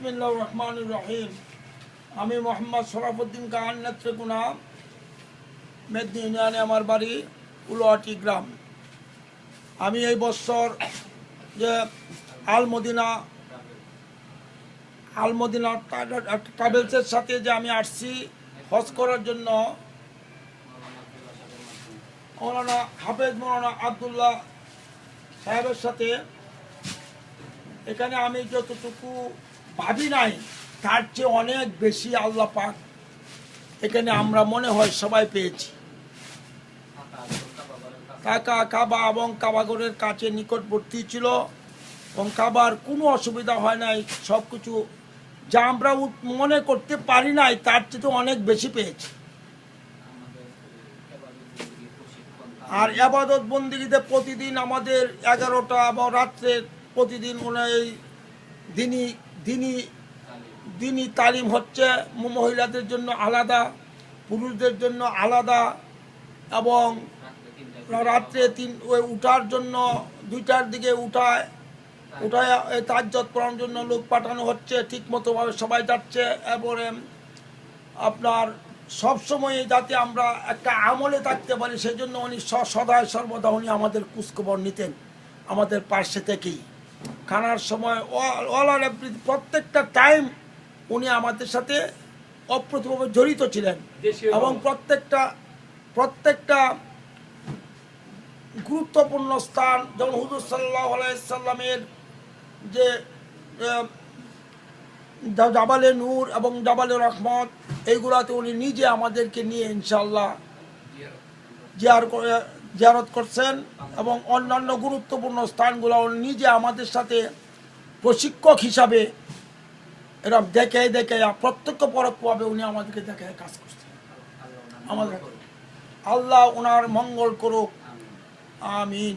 বিসমিল্লাহির রহমানির রহিম। আমি মোহাম্মদ শরাফুদ্দিন খান নেত্রকোনা মেদিনী ইউনিয়নে আমার বাড়ি উলোয়াটি গ্রাম। আমি এই বছর যে আলমদিনা ট্রাভেলসের সাথে যে আমি আসছি হজ করার জন্য, মৌলানা হাফেজ মৌলানা আবদুল্লাহ সাহেবের সাথে, এখানে আমি যতটুকু ভাবি নাই তার চেয়ে অনেক বেশি আল্লাহ পাক এখানে আমরা মনে হয় সবাই পেয়েছি। কাবা এবং কাবাগরের কাছে নিকটবর্তী ছিল এবং কাবার কোনো অসুবিধা হয় নাই। সব কিছু যা আমরা মনে করতে পারি নাই তার চেয়ে অনেক বেশি পেয়েছি। আর ইবাদত বন্দেগীতে প্রতিদিন আমাদের 11টা এবং রাত্রে প্রতিদিন এই দিনই তালিম হচ্ছে। মহিলাদের জন্য আলাদা, পুরুষদের জন্য আলাদা, এবং রাত্রে উঠার জন্য 2টার দিকে উঠায় তাজ্জুদ পড়ার জন্য লোক পাঠানো হচ্ছে। ঠিক মতোভাবে সবাই যাচ্ছে। এরপরে আপনার সবসময় যাতে আমরা একটা আমলে থাকতে পারি সেই জন্য উনি সদায় সর্বদা উনি আমাদের খোঁজখবর নিতেন আমাদের পাশে থেকেই। খানার সময় প্রত্যেকটা টাইম উনি আমাদের সাথে অপ্রতিমভাবে জড়িত ছিলেন এবং প্রত্যেকটা গুরুত্বপূর্ণ স্থান, যেমন হুজুর সাল্লাল্লাহু আলাইহি সাল্লামের যে জাবালে নূর এবং জাবালে রহমত, এইগুলাতে উনি নিজে আমাদেরকে নিয়ে ইনশাআল্লাহ জিয়ারত করছেন এবং অন্যান্য গুরুত্বপূর্ণ স্থানগুলো উনি নিজে আমাদের সাথে প্রশিক্ষক হিসাবে এরকম দেখে প্রত্যক্ষ পরোক্ষভাবে উনি আমাদেরকে দেখে কাজ করছেন। আমাদের আল্লাহ ওনার মঙ্গল করুক, আমিন।